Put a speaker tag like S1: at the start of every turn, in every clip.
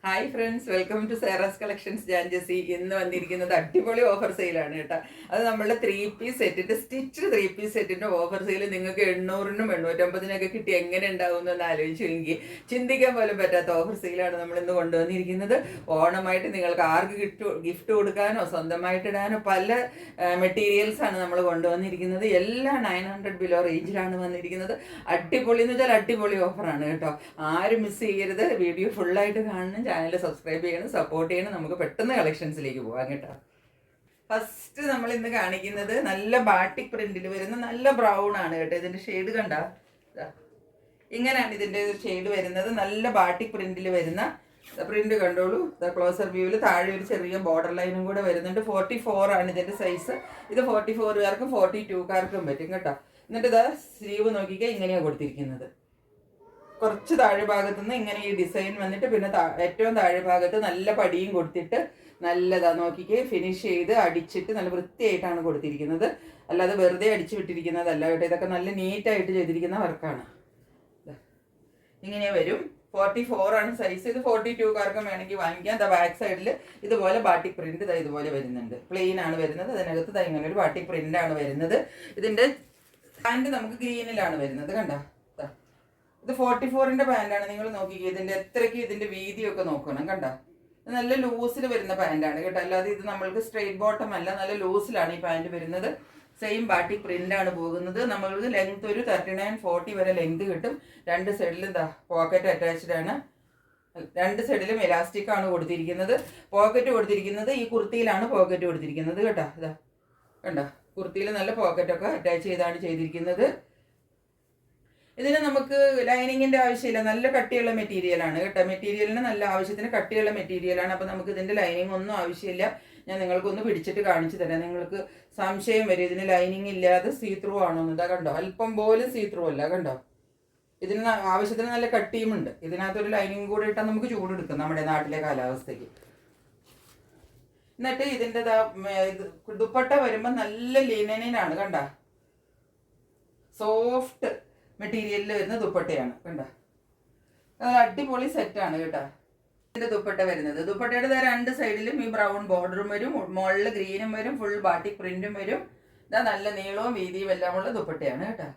S1: Hi friends, welcome to സേറാസ് collections. ഞാൻ Jessy. ഇന്ന് വന്നിരിക്കുന്നത് അടിപൊളി ഓഫർ സെയിലാണ് കേട്ടോ. അത് നമ്മളുടെ 3 പീസ് സെറ്റിന്റെ സ്റ്റിച്ച്ഡ് 3 പീസ് സെറ്റിന്റെ ഓഫർ സെയിൽ നിങ്ങൾക്ക് 800-നും 850-നൊക്കെ കിട്ടി എങ്ങനെ ഉണ്ടാവും എന്ന് ആലോചിച്ചെങ്കിൽ ചിന്തിക്കാൻ പോലും പറ്റാത്ത ഓഫർ സെയിലാണ് നമ്മൾ ഇന്ന് കൊണ്ടുവന്നിരിക്കുന്നത്. ഓണമായിട്ട് നിങ്ങൾക്ക് ആർക്ക് ഗിഫ്റ്റ് കൊടുക്കാനോ സ്വന്തമായിട്ട് ഇടാനോ പല മെറ്റീരിയൽസ് ആണ് നമ്മൾ കൊണ്ടുവന്നിരിക്കുന്നത്. എല്ലാം 900 ബിലോ റേഞ്ചിലാണ് വന്നിരിക്കുന്നത്. അടിപൊളി എന്ന് വെച്ചാൽ അടിപൊളി ഓഫറാണ് കേട്ടോ. ആരും മിസ് ചെയ്യരുത്. വീഡിയോ ഫുള്ളായിട്ട് കാണണം, ചാനൽ സബ്സ്ക്രൈബ് ചെയ്യണം, സപ്പോർട്ട് ചെയ്യണം. നമുക്ക് പെട്ടെന്ന് കളക്ഷൻസിലേക്ക് പോകാം കേട്ടോ. ഫസ്റ്റ് നമ്മൾ ഇന്ന് കാണിക്കുന്നത് നല്ല ബാട്ടിക് പ്രിന്റിൽ വരുന്ന നല്ല ബ്രൗൺ ആണ് കേട്ടോ. ഇതിന്റെ ഷെയ്ഡ് കണ്ട ഇങ്ങനെയാണ് ഇതിന്റെ ഷെയ്ഡ് വരുന്നത്. നല്ല ബാട്ടിക് പ്രിന്റിൽ വരുന്ന പ്രിന്റ് കണ്ടോളൂ. ക്ലോസർ വ്യൂവിൽ താഴെ ഒരു ചെറിയ ബോർഡർ ലൈനും കൂടെ വരുന്നുണ്ട്. 44 ആണ് ഇതിന്റെ സൈസ്. ഇത് 44കാർക്കും 42കാർക്കും പറ്റും കേട്ടോ. എന്നിട്ട് ഇതാ സ്ലീവ് നോക്കിക്കാൻ ഇങ്ങനെയാണ് കൊടുത്തിരിക്കുന്നത്. കുറച്ച് താഴെ ഭാഗത്തു നിന്ന് ഇങ്ങനെ ഈ ഡിസൈൻ വന്നിട്ട് പിന്നെ ഏറ്റവും താഴെ ഭാഗത്ത് നല്ല പടിയും കൊടുത്തിട്ട് നല്ലതാ നോക്കിക്ക് ഫിനിഷ് ചെയ്ത് അടിച്ചിട്ട് നല്ല വൃത്തിയായിട്ടാണ് കൊടുത്തിരിക്കുന്നത്. അല്ലാതെ വെറുതെ അടിച്ചു വിട്ടിരിക്കുന്നതല്ല കേട്ടോ. ഇതൊക്കെ നല്ല നീറ്റായിട്ട് ചെയ്തിരിക്കുന്ന വർക്കാണ്. ഇങ്ങനെ വരും. 44 ആണ് സൈസ്. ഇത് 42കാർക്കും വേണമെങ്കിൽ വാങ്ങിക്കാം. ബാക്ക് സൈഡിൽ ഇതുപോലെ ബാട്ടിക് പ്രിന്റ് ഇതുപോലെ വരുന്നുണ്ട്. പ്ലെയിൻ ആണ് വരുന്നത്. അതിനകത്ത് ഇങ്ങനെ ഒരു ബാട്ടിക് പ്രിന്റ് ആണ് വരുന്നത്. ഇതിന്റെ പാൻറ് നമുക്ക് ഗ്രീനിലാണ് വരുന്നത്. കണ്ടോ, ഇത് 44ന്റെ പാൻറ്റാണ്. നിങ്ങൾ നോക്കിക്കേ ഇതിന്റെ എത്രയ്ക്ക് ഇതിന്റെ വീതിയൊക്കെ നോക്കണം. കണ്ടോ, നല്ല ലൂസിൽ വരുന്ന പാൻറ്റാണ് കേട്ടോ. അല്ലാതെ ഇത് നമ്മൾക്ക് സ്ട്രെയിറ്റ് ബോട്ടം അല്ല, നല്ല ലൂസിലാണ് ഈ പാൻറ് വരുന്നത്. സെയിം ബാട്ടിക് പ്രിന്റ് ആണ് പോകുന്നത്. നമ്മൾക്ക് ലെങ്ത് ഒരു 39-40 വരെ ലെങ്ത് കിട്ടും. രണ്ട് സൈഡിലും പോക്കറ്റ് അറ്റാച്ച്ഡ് ആണ്. രണ്ട് സൈഡിലും എലാസ്റ്റിക് ആണ് കൊടുത്തിരിക്കുന്നത്. പോക്കറ്റ് കൊടുത്തിരിക്കുന്നത് ഈ കുർത്തിയിലാണ് പോക്കറ്റ് കൊടുത്തിരിക്കുന്നത് കേട്ടോ. ഇതാ കണ്ടോ, കുർത്തിയിൽ നല്ല പോക്കറ്റൊക്കെ അറ്റാച്ച് ചെയ്താണ് ചെയ്തിരിക്കുന്നത്. ഇതിന് നമുക്ക് ലൈനിങ്ങിന്റെ ആവശ്യമില്ല. നല്ല കട്ടിയുള്ള മെറ്റീരിയലാണ് കേട്ടോ. മെറ്റീരിയലിന് നല്ല ആവശ്യത്തിന് കട്ടിയുള്ള മെറ്റീരിയലാണ്. അപ്പോൾ നമുക്ക് ഇതിന്റെ ലൈനിങ് ഒന്നും ആവശ്യമില്ല. ഞാൻ നിങ്ങൾക്കൊന്ന് പിടിച്ചിട്ട് കാണിച്ചു തരാം. നിങ്ങൾക്ക് സംശയം വരും ഇതിന് ലൈനിങ് ഇല്ലാതെ സീത്രൂ ആണോ എന്ന്. ഇതാ കണ്ടോ, അല്പം പോലും സീത്രൂ അല്ല. കണ്ടോ, ഇതിന് ആവശ്യത്തിന് നല്ല കട്ടിയുമുണ്ട്. ഇതിനകത്തൊരു ലൈനിങ് കൂടെ ഇട്ടാൽ നമുക്ക് ചൂടെടുക്കും നമ്മുടെ നാട്ടിലെ കാലാവസ്ഥയ്ക്ക്. എന്നിട്ട് ഇതിൻ്റെ ദുപ്പട്ട വരുമ്പോൾ നല്ല ലിനനാണ്. കണ്ട, സോഫ്റ്റ് മെറ്റീരിയലിൽ വരുന്ന ദുപ്പട്ടയാണ്. കണ്ട, അടിപൊളി സെറ്റാണ് കേട്ടോ. ഇതിന്റെ ദുപ്പട്ട വരുന്നത്, ദുപ്പട്ടയുടെ രണ്ട് സൈഡിലും ഈ ബ്രൗൺ ബോർഡറും വരും, മുകളിൽ ഗ്രീനും വരും, ഫുൾ ബാട്ടിക് പ്രിന്റും വരും. ഇതാ നല്ല നീളവും വീതിയും എല്ലാം ഉള്ള ദുപ്പട്ടയാണ് കേട്ടോ.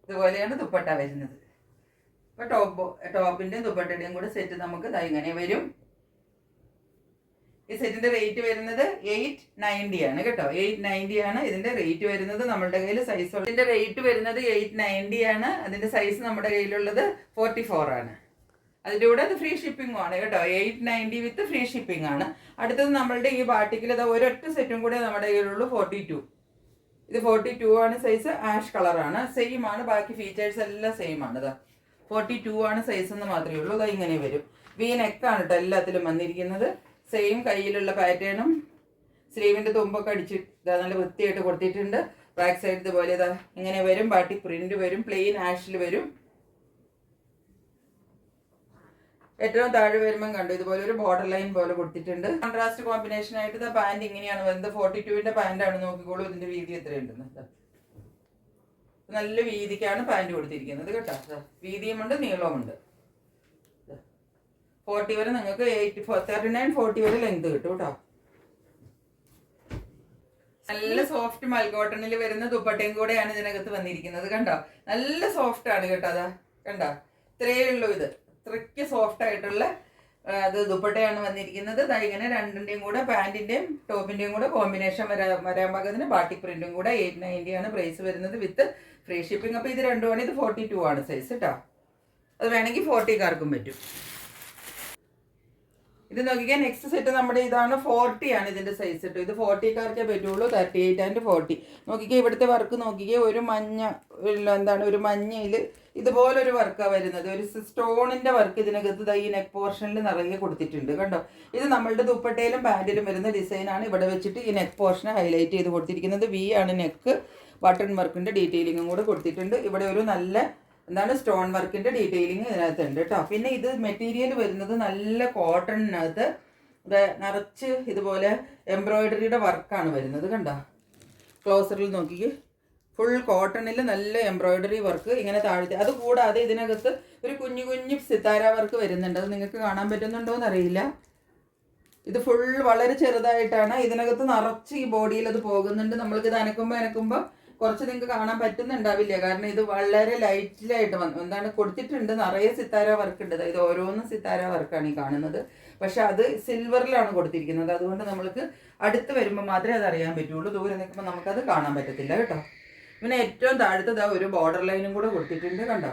S1: ഇതുപോലെയാണ് ദുപ്പട്ട വരുന്നത്. അപ്പൊ ടോപ്പിന്റെയും ദുപ്പട്ടയുടെയും കൂടെ സെറ്റ് നമുക്ക് ഇങ്ങനെ വരും. ഈ സെറ്റിന്റെ റേറ്റ് വരുന്നത് 890 ആണ് കേട്ടോ. 890 ആണ് ഇതിന്റെ റേറ്റ് വരുന്നത്. നമ്മുടെ കയ്യിൽ സൈസ് ഇതിന്റെ റേറ്റ് വരുന്നത് 890 ആണ്. അതിന്റെ സൈസ് നമ്മുടെ കയ്യിലുള്ളത് 44 ആണ്. അതിൻ്റെ കൂടെ അത് ഫ്രീ ഷിപ്പിംഗും ആണ് കേട്ടോ. 890 വിത്ത് ഫ്രീ ഷിപ്പിംഗ് ആണ്. അടുത്തത് നമ്മളുടെ ഈ ബാട്ടിക്കിൽ ഒരൊറ്റ സെറ്റും കൂടെ നമ്മുടെ കയ്യിലുള്ളൂ. 42. ഇത് 42 ആണ് സൈസ്. ആഷ് കളറാണ്. സെയിം ആണ്. ബാക്കി ഫീച്ചേഴ്സ് എല്ലാം സെയിം ആണ്. ഇതാ 42 ആണ് സൈസ് എന്ന് മാത്രമേ ഉള്ളൂ. അത് ഇങ്ങനെ വരും. വി നെക്കാണ് കേട്ടോ എല്ലാത്തിലും വന്നിരിക്കുന്നത്. സെയിം കയ്യിലുള്ള പാറ്റേണും സ്ലീവിന്റെ തുമ്പൊക്കെ അടിച്ചിട്ട് നല്ല വൃത്തിയായിട്ട് കൊടുത്തിട്ടുണ്ട്. ബാക്ക് സൈഡ് ഇതുപോലെ ഇതാ ഇങ്ങനെ വരും. ബാട്ടിക് പ്രിന്റ് വരും. പ്ലെയിൻ ആഷിൽ വരും. ഏറ്റവും താഴെ വരുമ്പം കണ്ടു ഇതുപോലെ ഒരു ബോർഡർ ലൈൻ പോലെ കൊടുത്തിട്ടുണ്ട്. കോൺട്രാസ്റ്റ് കോമ്പിനേഷൻ ആയിട്ട് പാൻറ് ഇങ്ങനെയാണ് വരുന്നത്. 42ന്റെ പാൻറ്റാണ്. നോക്കിക്കോളൂ ഇതിന്റെ വീതി എത്രയുണ്ടെന്ന്. നല്ല വീതിക്കാണ് പാൻറ് കൊടുത്തിരിക്കുന്നത് കേട്ടോ. വീതിയുമുണ്ട് നീളവുമുണ്ട്. 40 വരെ നിങ്ങൾക്ക് 39-40 വരെ ലെങ്ത് കിട്ടും കേട്ടോ. നല്ല സോഫ്റ്റ് മൽക്കോട്ടണിൽ വരുന്ന ദുപ്പട്ടയും കൂടെയാണ് ഇതിനകത്ത് വന്നിരിക്കുന്നത്. കണ്ടോ, നല്ല സോഫ്റ്റ് ആണ് കേട്ടോ. അതാ കണ്ടോ, ഇത്രയേ ഉള്ളൂ. ഇത് ഇത്രയ്ക്ക് സോഫ്റ്റ് ആയിട്ടുള്ള അത് ദുപ്പട്ടയാണ് വന്നിരിക്കുന്നത്. ഇങ്ങനെ രണ്ടിന്റെയും കൂടെ പാൻറ്റിന്റെയും ടോപ്പിന്റെയും കൂടെ കോമ്പിനേഷൻ വരാൻ പാകത്തിന് ബാട്ടിക് പ്രിന്റും കൂടെ 890 ആണ് പ്രൈസ് വരുന്നത് വിത്ത് ഫ്രീ ഷിപ്പിംഗ്. അപ്പോൾ ഇത് രണ്ടുമാണ്. ഇത് 42 ആണ് സൈസ് കേട്ടോ. അത് വേണമെങ്കിൽ 40കാർക്കും പറ്റും. ഇത് നോക്കിക്കാൻ നെക്സ്റ്റ് സെറ്റ് നമ്മുടെ ഇതാണ്. 40 ആണ് ഇതിന്റെ സൈസ് കേട്ടോ. ഇത് 40കാർക്കേ പറ്റുള്ളൂ. 38 ആൻഡ് 40. നോക്കിക്കേ ഇവിടുത്തെ വർക്ക് നോക്കിക്കേ. ഒരു മഞ്ഞ ഒരു മഞ്ഞയിൽ ഇതുപോലൊരു വർക്കാണ് വരുന്നത്. ഒരു സ്റ്റോണിന്റെ വർക്ക് ഇതിനകത്ത് ഈ നെക്ക് പോർഷനിൽ നിറയെ കൊടുത്തിട്ടുണ്ട്. കണ്ടോ, ഇത് നമ്മളുടെ ദുപ്പട്ടയിലും പാൻറ്റിലും വരുന്ന ഡിസൈനാണ്. ഇവിടെ വെച്ചിട്ട് ഈ നെക്ക് പോർഷനെ ഹൈലൈറ്റ് ചെയ്ത് കൊടുത്തിരിക്കുന്നത്. വി ആണ് നെക്ക്. ബട്ടൺ വർക്കിന്റെ ഡീറ്റെയിലിങ്ങും കൂടെ കൊടുത്തിട്ടുണ്ട്. ഇവിടെ ഒരു നല്ല സ്റ്റോൺ വർക്കിന്റെ ഡീറ്റെയിലിംഗ് ഇതിനകത്തുണ്ട് കേട്ടോ. പിന്നെ ഇത് മെറ്റീരിയൽ വരുന്നത് നല്ല കോട്ടണിനകത്ത് നിറച്ച് ഇതുപോലെ എംബ്രോയിഡറിയുടെ വർക്കാണ് വരുന്നത്. കണ്ടോ, ക്ലോസറിൽ നോക്കിക്കേ. ഫുൾ കോട്ടണിൽ നല്ല എംബ്രോയിഡറി വർക്ക് ഇങ്ങനെ താഴ്ത്തി. അതുകൂടാതെ ഇതിനകത്ത് ഒരു കുഞ്ഞു കുഞ്ഞു സിത്താര വർക്ക് വരുന്നുണ്ട്. അത് നിങ്ങൾക്ക് കാണാൻ പറ്റുന്നുണ്ടോ എന്നറിയില്ല. ഇത് ഫുൾ വളരെ ചെറുതായിട്ടാണ്. ഇതിനകത്ത് നിറച്ച് ഈ ബോഡിയിൽ അത് പോകുന്നുണ്ട്. നമ്മൾക്ക് ഇത് അനക്കുമ്പോൾ കുറച്ച് നിങ്ങൾക്ക് കാണാൻ പറ്റുന്നുണ്ടാവില്ല, കാരണം ഇത് വളരെ ലൈറ്റിലായിട്ട് എന്താണ് കൊടുത്തിട്ടുണ്ട്. നിറയെ സിത്താര വർക്ക് ഉണ്ട്. ഇത് ഓരോന്നും സിത്താര വർക്കാണ് ഈ കാണുന്നത്. പക്ഷെ അത് സിൽവറിലാണ് കൊടുത്തിരിക്കുന്നത്. അതുകൊണ്ട് നമ്മൾക്ക് അടുത്ത് വരുമ്പോൾ മാത്രമേ അത് അറിയാൻ പറ്റുള്ളൂ. ദൂരെ നിൽക്കുമ്പോൾ നമുക്കത് കാണാൻ പറ്റത്തില്ല കേട്ടോ. പിന്നെ ഏറ്റവും താഴത്തത് ഒരു ബോർഡർ ലൈനും കൂടെ കൊടുത്തിട്ടുണ്ട് കണ്ടോ.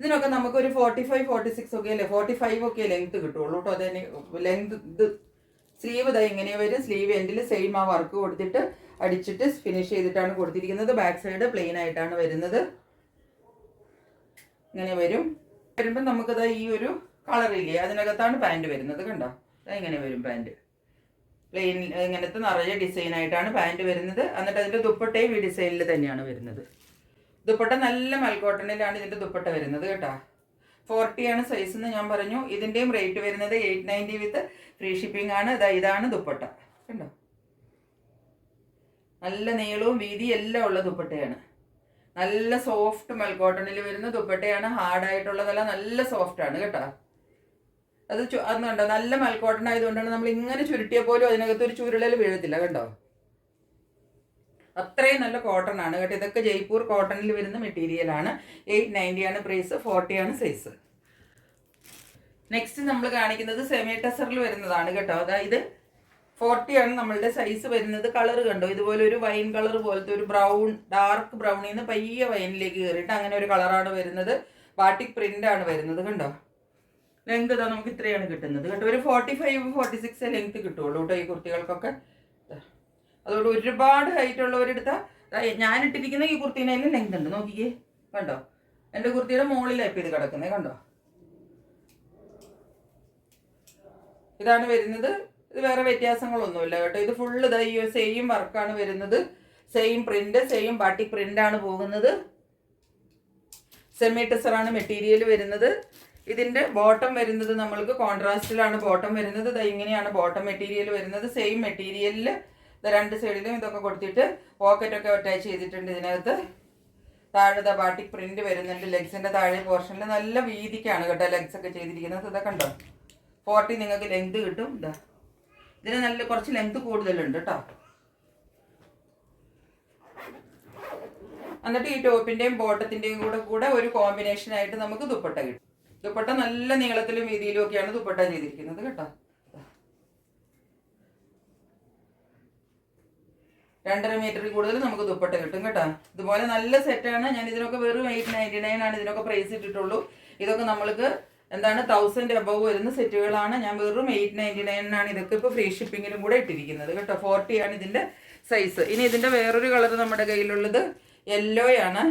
S1: ഇതിനൊക്കെ നമുക്കൊരു 45, 46 ഒക്കെ അല്ലേ, 45 ഒക്കെ ലെങ്ത് കിട്ടുള്ളൂ കേട്ടോ. അതിന് ലെങ്ത് ഇത് സ്ലീവ് ഇതാ ഇങ്ങനെ വരും. സ്ലീവ് എൻഡിൽ സെയിം ആ വർക്ക് കൊടുത്തിട്ട് അടിച്ചിട്ട് ഫിനിഷ് ചെയ്തിട്ടാണ് കൊടുത്തിരിക്കുന്നത്. ബാക്ക് സൈഡ് പ്ലെയിൻ ആയിട്ടാണ് വരുന്നത്. ഇങ്ങനെ വരുമ്പോൾ നമുക്കത് ഈ ഒരു കളറില്ലേ അതിനകത്താണ് പാൻറ് വരുന്നത് കണ്ടോ. ഇങ്ങനെ വരും പാൻറ്. പ്ലെയിൻ ഇങ്ങനത്തെ നിറയെ ഡിസൈൻ ആയിട്ടാണ് പാൻറ് വരുന്നത്. എന്നിട്ട് അതിൻ്റെ ദുപ്പട്ടയും ഈ ഡിസൈനിൽ തന്നെയാണ് വരുന്നത്. ദുപ്പട്ട നല്ല മൽക്കോട്ടണിലാണ് ഇതിൻ്റെ ദുപ്പട്ട വരുന്നത് കേട്ടോ. 40 ആണ് സൈസ് എന്ന് ഞാൻ പറഞ്ഞു. ഇതിൻ്റെയും റേറ്റ് വരുന്നത് 890 വിത്ത് ഫ്രീ ഷിപ്പിംഗ് ആണ്. ഇതാണ് ദുപ്പട്ട കണ്ടോ. നല്ല നീളവും വീതിയും എല്ലാം ഉള്ള ദുപ്പട്ടയാണ്. നല്ല സോഫ്റ്റ് മൽക്കോട്ടണിൽ വരുന്ന ദുപ്പട്ടയാണ്. ഹാർഡായിട്ടുള്ളതല്ല, നല്ല സോഫ്റ്റ് ആണ് കേട്ടോ. അത് കണ്ടോ, നല്ല മൽക്കോട്ടൺ ആയതുകൊണ്ടാണ് നമ്മൾ ഇങ്ങനെ ചുരുട്ടിയ പോലും അതിനകത്ത് ഒരു ചുരുളൽ വീഴത്തില്ല കണ്ടോ. അത്രയും നല്ല കോട്ടൺ ആണ് കേട്ടോ. ഇതൊക്കെ ജയ്പൂർ കോട്ടണിൽ വരുന്ന മെറ്റീരിയലാണ്. 890 ആണ് പ്രൈസ്, 40 ആണ് സൈസ്. നെക്സ്റ്റ് നമ്മൾ കാണിക്കുന്നത് സെമി ടസറിൽ വരുന്നതാണ് കേട്ടോ. അതായത് 40 ആണ് നമ്മളുടെ സൈസ് വരുന്നത്. കളർ കണ്ടോ, ഇതുപോലെ ഒരു വൈൻ കളർ പോലത്തെ ഒരു ബ്രൗൺ, ഡാർക്ക് ബ്രൗണിൽ നിന്ന് പയ്യെ വൈനിലേക്ക് കയറിയിട്ട് അങ്ങനെ ഒരു കളറാണ് വരുന്നത്. ബാട്ടിക് പ്രിന്റ് ആണ് വരുന്നത് കണ്ടോ. ലെങ്ത് ഇതാ നമുക്ക് ഇത്രയാണ് കിട്ടുന്നത് കേട്ടോ. ഒരു 45, 46 ലെങ്ത് കിട്ടുള്ളൂ കേട്ടോ ഈ കുർത്തികൾക്കൊക്കെ. അതുകൊണ്ട് ഒരുപാട് ഹൈറ്റ് ഉള്ളവരെടുത്താൽ ഞാനിട്ടിരിക്കുന്ന ഈ കുർത്തീനേലും ലെങ്ത് ഉണ്ട് നോക്കിക്കേ കണ്ടോ. എൻ്റെ കുർത്തിയുടെ മുകളിലായിപ്പോൾ ഇത് കിടക്കുന്നത് കണ്ടോ. ഇതാണ് വരുന്നത്. ഇത് വേറെ വ്യത്യാസങ്ങളൊന്നുമില്ല കേട്ടോ. ഇത് ഫുള്ള് ഇതാ ഈ സെയിം വർക്കാണ് വരുന്നത്. Same print, same batik print ആണ് പോകുന്നത്. സെമി ടെസറാണ് മെറ്റീരിയൽ വരുന്നത്. ഇതിന്റെ ബോട്ടം വരുന്നത് നമ്മൾക്ക് കോൺട്രാസ്റ്റിലാണ് ബോട്ടം വരുന്നത്. ഇങ്ങനെയാണ് ബോട്ടം മെറ്റീരിയൽ വരുന്നത്. സെയിം മെറ്റീരിയലിൽ രണ്ട് സൈഡിലും ഇതൊക്കെ കൊടുത്തിട്ട് പോക്കറ്റൊക്കെ അറ്റാച്ച് ചെയ്തിട്ടുണ്ട്. ഇതിനകത്ത് താഴെ ബാട്ടിക് പ്രിന്റ് വരുന്നുണ്ട്. ലെഗ്സിന്റെ താഴെ പോർഷനിൽ നല്ല വീതിക്കാണ് കേട്ടോ ലെഗ്സ് ഒക്കെ ചെയ്തിരിക്കുന്നത്. ഇതൊക്കെ ഉണ്ടോ 40 നിങ്ങൾക്ക് ലെങ്ത് കിട്ടും. ഇതാ ഇതിന് നല്ല കുറച്ച് ലെങ്ത് കൂടുതലുണ്ട് കേട്ടോ. എന്നിട്ട് ഈ ടോപ്പിന്റെയും ബോട്ടത്തിന്റെയും കൂടെ ഒരു കോമ്പിനേഷൻ ആയിട്ട് നമുക്ക് ദുപ്പട്ട കിട്ടും. ദുപ്പട്ട നല്ല നീളത്തിലും വീതിയിലും ഒക്കെയാണ് ദുപ്പട്ട ചെയ്തിരിക്കുന്നത് കേട്ടോ. 2.5 മീറ്ററിൽ കൂടുതൽ നമുക്ക് ദുപ്പട്ട കിട്ടും കേട്ടോ. ഇതുപോലെ നല്ല സെറ്റാണ്. ഞാൻ ഇതിനൊക്കെ വെറും 899 ആണ് ഇതിനൊക്കെ പ്രൈസ് ഇട്ടിട്ടുള്ളൂ. ഇതൊക്കെ നമ്മൾക്ക് എന്താണ് 1000 അബവ് വരുന്ന സെറ്റുകളാണ്. ഞാൻ വെറും 899 ഇതൊക്കെ ഇപ്പോൾ ഫ്രീ ഷിപ്പിങ്ങിലും കൂടെ ഇട്ടിരിക്കുന്നത് കേട്ടോ. 40 ആണ് ഇതിൻ്റെ സൈസ്. ഇനി ഇതിൻ്റെ വേറൊരു കളർ നമ്മുടെ കയ്യിലുള്ളത് യെല്ലോയാണ്.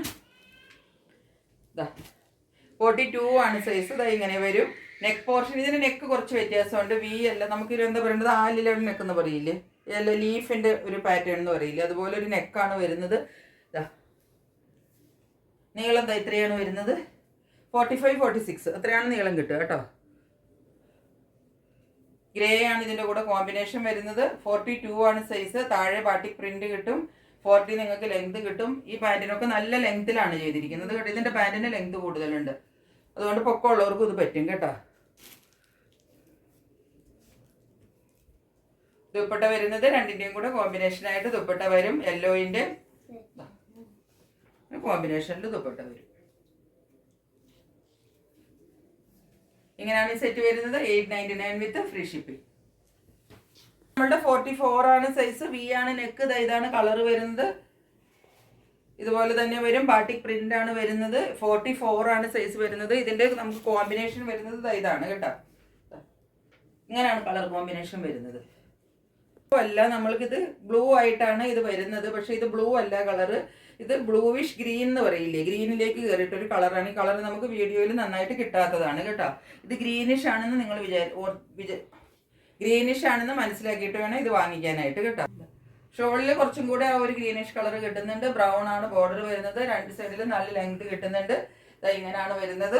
S1: 42 ആണ് സൈസ്. ഇങ്ങനെ വരും. നെക്ക് പോർഷൻ ഇതിന് നെക്ക് കുറച്ച് വ്യത്യാസമുണ്ട്. വി അല്ല, നമുക്ക് എന്താ പറയുന്നത് ആലിലാണ് നെക്ക് എന്ന് പറയില്ലേ, അല്ല ലീഫിൻ്റെ ഒരു പാറ്റേൺ എന്ന് പറയില്ലേ, അതുപോലെ ഒരു നെക്കാണ് വരുന്നത്. നീളം ഇത്രയാണ് വരുന്നത്. 45, 46 അത്രയാണ് നീളം കിട്ടുക കേട്ടോ. ഗ്രേ ആണ് ഇതിൻ്റെ കൂടെ കോമ്പിനേഷൻ വരുന്നത്. 42 ആണ് സൈസ്. താഴെ ബാട്ടിക് പ്രിന്റ് കിട്ടും. 40 നിങ്ങൾക്ക് ലെങ്ത് കിട്ടും. ഈ പാൻറ്റിനൊക്കെ നല്ല ലെങ്ത്തിലാണ് ചെയ്തിരിക്കുന്നത് കേട്ടോ. ഇതിൻ്റെ പാൻറ്റിന് ലെങ്ത് കൂടുതലുണ്ട്. അതുകൊണ്ട് പൊക്കമുള്ളവർക്കും ഇത് പറ്റും കേട്ടോ. ദുപ്പട്ട വരുന്നത് രണ്ടിൻ്റെയും കൂടെ കോമ്പിനേഷനായിട്ട് ദുപ്പട്ട വരും. യെല്ലോയിൻ്റെ കോമ്പിനേഷനിൽ ദുപ്പട്ട വരും. ഇങ്ങനെയാണ് ഈ സെറ്റ് വരുന്നത്. 899 വിത്ത് ഫ്രീ ഷിപ്പിംഗ്. നമ്മളുടെ 44 ആണ് സൈസ്. വി ആണ് നെക്ക്. ഇതാണ് കളർ വരുന്നത്. ഇതുപോലെ തന്നെ വരും. ബാട്ടിക് പ്രിന്റ് ആണ് വരുന്നത്. 44 ആണ് സൈസ് വരുന്നത്. ഇതിന്റെ നമുക്ക് കോമ്പിനേഷൻ വരുന്നത് ഇതാണ് കേട്ടോ. ഇങ്ങനെയാണ് കളർ കോമ്പിനേഷൻ വരുന്നത്. അല്ല, നമ്മൾക്കിത് ബ്ലൂ ആയിട്ടാണ് ഇത് വരുന്നത്. പക്ഷെ ഇത് ബ്ലൂ അല്ല കളറ്. ഇത് ബ്ലൂവിഷ് ഗ്രീൻ എന്ന് പറയില്ലേ, ഗ്രീനിലേക്ക് കയറിയിട്ടൊരു കളറാണ്. ഈ കളർ നമുക്ക് വീഡിയോയിൽ നന്നായിട്ട് കിട്ടാത്തതാണ് കേട്ടോ. ഇത് ഗ്രീനിഷ് ആണെന്ന് നിങ്ങൾ ഗ്രീനിഷ് ആണെന്ന് മനസ്സിലാക്കിയിട്ട് വേണം ഇത് വാങ്ങിക്കാനായിട്ട് കേട്ടോ. ഷോളിൽ കുറച്ചും കൂടെ ആ ഒരു ഗ്രീനിഷ് കളർ കിട്ടുന്നുണ്ട്. ബ്രൗൺ ആണ് ബോർഡർ വരുന്നത്. രണ്ട് സൈഡിലും നല്ല ലെങ്ത് കിട്ടുന്നുണ്ട്. ഇങ്ങനെയാണ് വരുന്നത്.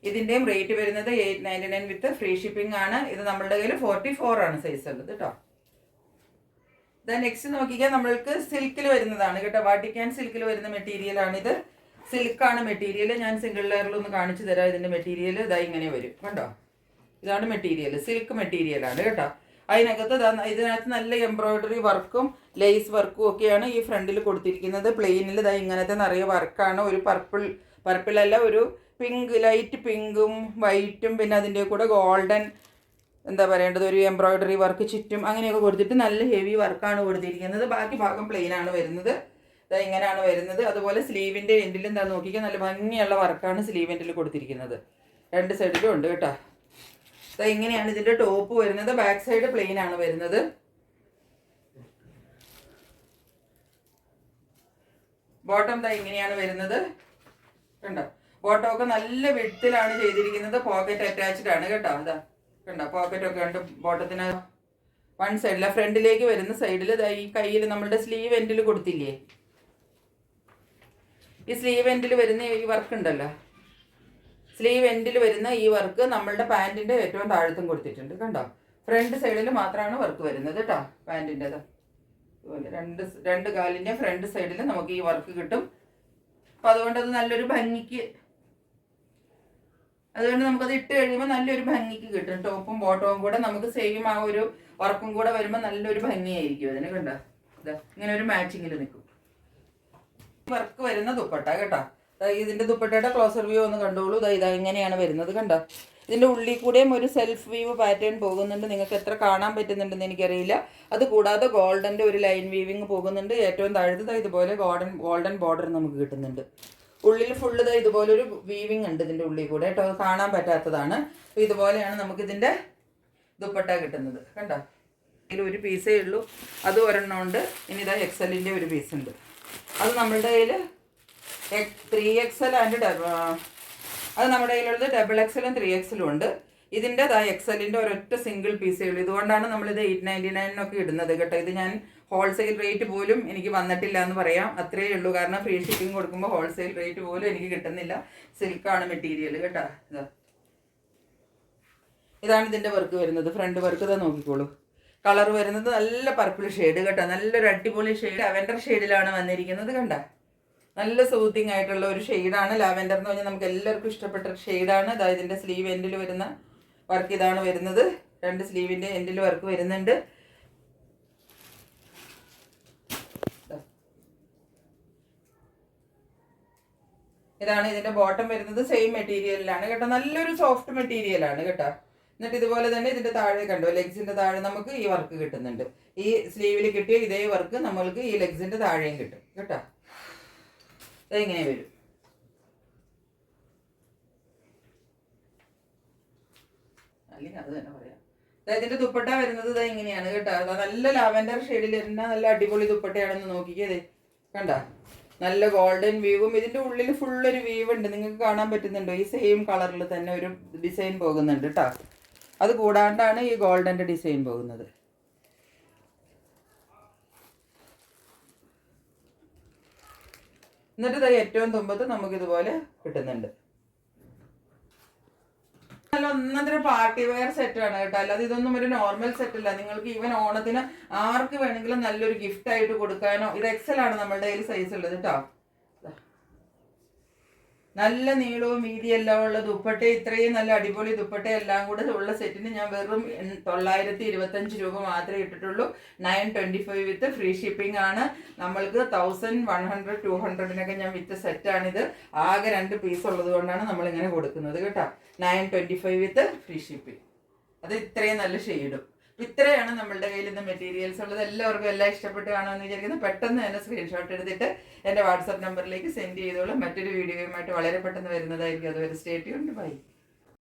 S1: ഇതിന്റെയും റേറ്റ് വരുന്നത് 899 വിത്ത് ഫ്രീ ഷിപ്പിംഗ് ആണ്. ഇത് നമ്മളുടെ കയ്യിൽ 44 ആണ് സൈസ് ഉള്ളത് കേട്ടോ. നെക്സ്റ്റ് നോക്കിക്കാൻ നമ്മൾക്ക് സിൽക്കിൽ വരുന്നതാണ് കേട്ടോ. വാട്ടിക്കാൻ സിൽക്കിൽ വരുന്ന മെറ്റീരിയലാണിത്. സിൽക്കാണ് മെറ്റീരിയൽ. ഞാൻ സിംഗിൾ ലെയറിലൊന്ന് കാണിച്ചു തരാം. ഇതിൻ്റെ മെറ്റീരിയൽ ഇതാ ഇങ്ങനെ വരും കണ്ടോ. ഇതാണ് മെറ്റീരിയൽ, സിൽക്ക് മെറ്റീരിയലാണ് കേട്ടോ. അതിനകത്ത് ഇതിനകത്ത് നല്ല എംബ്രോയിഡറി വർക്കും ലേസ് വർക്കും ഒക്കെയാണ് ഈ ഫ്രണ്ടിൽ കൊടുത്തിരിക്കുന്നത്. പ്ലെയിനിൽ ഇതാ ഇങ്ങനത്തെ നിറയെ വർക്കാണ്. ഒരു പർപ്പിളല്ല, ഒരു പിങ്ക്, ലൈറ്റ് പിങ്കും വൈറ്റും പിന്നെ അതിൻ്റെ കൂടെ ഗോൾഡൻ എന്താ പറയേണ്ടത് ഒരു എംബ്രോയിഡറി വർക്ക് ചുറ്റും അങ്ങനെയൊക്കെ കൊടുത്തിട്ട് നല്ല ഹെവി വർക്കാണ് കൊടുത്തിരിക്കുന്നത്. ബാക്കി ഭാഗം പ്ലെയിൻ ആണ് വരുന്നത്. ഇങ്ങനെയാണ് വരുന്നത്. അതുപോലെ സ്ലീവിൻ്റെ എൻഡിൽ എന്താ നോക്കിക്കാൻ നല്ല ഭംഗിയുള്ള വർക്കാണ് സ്ലീവ് എൻഡിൽ കൊടുത്തിരിക്കുന്നത്. രണ്ട് സൈഡിലും ഉണ്ട് കേട്ടോ. ഇങ്ങനെയാണ് ഇതിൻ്റെ ടോപ്പ് വരുന്നത്. ബാക്ക് സൈഡ് പ്ലെയിൻ ആണ് വരുന്നത്. ബോട്ടം ഇങ്ങനെയാണ് വരുന്നത് കണ്ടോ. ബോട്ടം ഒക്കെ നല്ല വിഡ്ത്തിലാണ് ചെയ്തിരിക്കുന്നത്. പോക്കറ്റ് അറ്റാച്ച്ഡ് ആണ് കേട്ടോ. അതാ കണ്ടോ, പോക്കറ്റ് ഒക്കെ ഉണ്ട് ബോട്ടത്തിന്. വൺ സൈഡില ഫ്രണ്ടിലേക്ക് വരുന്ന സൈഡിൽ ഈ കയ്യിൽ നമ്മളുടെ സ്ലീവ് എൻഡിൽ കൊടുത്തില്ലേ, ഈ സ്ലീവ് എൻഡിൽ വരുന്ന ഈ വർക്ക് ഉണ്ടല്ലോ, സ്ലീവ് എൻഡിൽ വരുന്ന ഈ വർക്ക് നമ്മളുടെ പാൻറ്റിൻ്റെ ഏറ്റവും താഴത്തും കൊടുത്തിട്ടുണ്ട് കണ്ടോ. ഫ്രണ്ട് സൈഡിൽ മാത്രമാണ് വർക്ക് വരുന്നത് കേട്ടോ പാൻറ്റിൻ്റെത്. അതുപോലെ രണ്ട് കാലിൻ്റെ ഫ്രണ്ട് സൈഡിൽ നമുക്ക് ഈ വർക്ക് കിട്ടും. അപ്പം അതുകൊണ്ട് അത് നല്ലൊരു ഭംഗിക്ക്, അതുകൊണ്ട് നമുക്കത് ഇട്ട് കഴിയുമ്പോൾ നല്ലൊരു ഭംഗിക്ക് കിട്ടും. ടോപ്പും ബോട്ടവും കൂടെ നമുക്ക് സെയിം ആ ഒരു വർക്കും കൂടെ വരുമ്പോൾ നല്ലൊരു ഭംഗിയായിരിക്കും അതിന് കണ്ടോ. ഇങ്ങനെ ഒരു മാച്ചിങ്ങിൽ നിൽക്കും. വർക്ക് വരുന്ന ദുപ്പട്ട കേട്ടോ. ഇതിൻ്റെ ദുപ്പട്ടയുടെ ക്ലോസർ വ്യൂ ഒന്ന് കണ്ടോളൂ. ഇതാ ഇങ്ങനെയാണ് വരുന്നത് കണ്ടോ. ഇതിൻ്റെ ഉള്ളിൽ കൂടെയും ഒരു സെൽഫ് വ്യൂ പാറ്റേൺ പോകുന്നുണ്ട്. നിങ്ങൾക്ക് എത്ര കാണാൻ പറ്റുന്നുണ്ടെന്ന് എനിക്കറിയില്ല. അത് കൂടാതെ ഗോൾഡൻ്റെ ഒരു ലൈൻ വീവിങ് പോകുന്നുണ്ട്. ഏറ്റവും താഴത്ത് ഇതുപോലെ ഗോൾഡൻ ബോർഡർ നമുക്ക് കിട്ടുന്നുണ്ട്. ഉള്ളിൽ ഫുള്ള് ഇതുപോലൊരു വീവിങ് ഉണ്ട് ഇതിൻ്റെ ഉള്ളിൽ കൂടെ കേട്ടോ. അത് കാണാൻ പറ്റാത്തതാണ്. അപ്പോൾ ഇതുപോലെയാണ് നമുക്കിതിൻ്റെ ദുപ്പട്ട കിട്ടുന്നത് കണ്ടോ. ഇതിൽ ഒരു പീസേ ഉള്ളൂ, അത് ഒരെണ്ണം ഉണ്ട്. ഇനി ഇതാ എക്സലിൻ്റെ ഒരു പീസ് ഉണ്ട്. അത് നമ്മളുടെ കയ്യിൽ 3XL ആൻഡ് അത് നമ്മുടെ കയ്യിലുള്ളത് XXL 3XL ഉണ്ട്. ഇതിൻ്റെ എക്സലിൻ്റെ ഒരൊറ്റ സിംഗിൾ പീസേ ഉള്ളൂ. ഇതുകൊണ്ടാണ് നമ്മളിത് 899 ഇടുന്നത് കേട്ടോ. ഇത് ഞാൻ ഹോൾസെയിൽ റേറ്റ് പോലും എനിക്ക് വന്നിട്ടില്ല എന്ന് പറയാം. അത്രയേ ഉള്ളൂ. കാരണം ഫ്രീ ഷിപ്പിംഗ് കൊടുക്കുമ്പോൾ ഹോൾസെയിൽ റേറ്റ് പോലും എനിക്ക് കിട്ടുന്നില്ല. സിൽക്കാണ് മെറ്റീരിയൽ കേട്ടോ. ഇതാണ് ഇതിൻ്റെ വർക്ക് വരുന്നത്. ഫ്രണ്ട് വർക്ക് ഇതാ നോക്കിക്കോളൂ. കളർ വരുന്നത് നല്ല പർപ്പിൾ ഷെയ്ഡ് കേട്ടോ. നല്ലൊരു അടിപൊളി ഷെയ്ഡ് ലാവെൻഡർ ഷെയ്ഡിലാണ് വന്നിരിക്കുന്നത് കണ്ടോ. നല്ല സൂത്തിങ് ആയിട്ടുള്ള ഒരു ഷെയ്ഡാണ് ലാവെൻഡർ എന്ന് പറഞ്ഞാൽ നമുക്ക് എല്ലാവർക്കും ഇഷ്ടപ്പെട്ട ഷെയ്ഡാണ്. അതായത് ഇതിൻ്റെ സ്ലീവ് എൻഡിൽ വരുന്ന വർക്ക് ഇതാണ് വരുന്നത്. രണ്ട് സ്ലീവിൻ്റെ എൻഡിൽ വർക്ക് വരുന്നുണ്ട്. ഇതാണ് ഇതിൻ്റെ ബോട്ടം വരുന്നത്. സെയിം മെറ്റീരിയലിലാണ് കേട്ടോ. നല്ലൊരു സോഫ്റ്റ് മെറ്റീരിയലാണ് കേട്ടോ. എന്നിട്ട് ഇതുപോലെ തന്നെ ഇതിൻ്റെ താഴെ കണ്ടോ, ലെഗ്സിൻ്റെ താഴെ നമുക്ക് ഈ വർക്ക് കിട്ടുന്നുണ്ട്. ഈ സ്ലീവിൽ കിട്ടിയ ഇതേ വർക്ക് നമ്മൾക്ക് ഈ ലെഗ്സിൻ്റെ താഴെയും കിട്ടും കേട്ടോ. ഇതെങ്ങനെ വരും. അല്ലെങ്കിൽ അത് തന്നെ പറയാം. ഇതിൻ്റെ ദുപ്പട്ട വരുന്നത് ഇങ്ങനെയാണ് കേട്ടോ. നല്ല ലാവെൻഡർ ഷെയ്ഡിൽ വരുന്ന നല്ല അടിപൊളി ദുപ്പട്ടയാണെന്ന് നോക്കിക്കേ. കണ്ട നല്ല ഗോൾഡൻ വീവും ഇതിൻ്റെ ഉള്ളിൽ ഫുള്ളൊരു വീവ് ഉണ്ട്. നിങ്ങൾക്ക് കാണാൻ പറ്റുന്നുണ്ടോ? ഈ സെയിം കളറിൽ തന്നെ ഒരു ഡിസൈൻ പോകുന്നുണ്ട് കേട്ടോ. അത് കൂടാണ്ടാണ് ഈ ഗോൾഡൻ്റെ ഡിസൈൻ പോകുന്നത്. എന്നിട്ട് ഏറ്റവും തുമ്പത്ത് നമുക്കിതുപോലെ കിട്ടുന്നുണ്ട്. നല്ല ഒന്നര പാർട്ടി വെയർ സെറ്റാണ് കേട്ടോ. അല്ലാതെ ഇതൊന്നും ഒരു നോർമൽ സെറ്റ് അല്ല. നിങ്ങൾക്ക് ഈവൻ ഓണത്തിന് ആർക്ക് വേണമെങ്കിലും നല്ലൊരു ഗിഫ്റ്റ് ആയിട്ട് കൊടുക്കാനോ. ഇത് XL ആണ് നമ്മളുടെ കയ്യിൽ സൈസ് ഉള്ളത് കേട്ടോ. നല്ല നീളവും വീതിയെല്ലാം ഉള്ള ദുപ്പട്ട, ഇത്രയും നല്ല അടിപൊളി ദുപ്പട്ട എല്ലാം കൂടെ ഉള്ള സെറ്റിന് ഞാൻ വെറും 925 രൂപ മാത്രമേ ഇട്ടിട്ടുള്ളൂ. 925 വിത്ത് ഫ്രീ ഷിപ്പിംഗ് ആണ്. നമ്മൾക്ക് 1100 200 ഞാൻ വിത്ത് സെറ്റാണിത്. ആകെ 2 പീസ് ഉള്ളത് കൊണ്ടാണ് നമ്മളിങ്ങനെ കൊടുക്കുന്നത് കേട്ടോ. 925 വിത്ത് ഫ്രീ ഷിപ്പിംഗ്. അത് ഇത്രയും നല്ല ഷെയ്ഡും. ഇത്രയാണ് നമ്മളുടെ കയ്യിൽ ഇന്ന് മെറ്റീരിയൽസ് ഉള്ളത്. എല്ലാവർക്കും എല്ലാം ഇഷ്ടപ്പെട്ട് കാണുമെന്ന് വിചാരിക്കുന്നു. പെട്ടെന്ന് തന്നെ സ്ക്രീൻഷോട്ട് എടുത്തിട്ട് എൻ്റെ വാട്സാപ്പ് നമ്പറിലേക്ക് സെൻഡ് ചെയ്തോളൂ. മറ്റൊരു വീഡിയോയുമായിട്ട് വളരെ പെട്ടെന്ന് വരുന്നതായിരിക്കും. അതുവരെ സ്റ്റേ ട്യൂൺഡ്. ബൈ.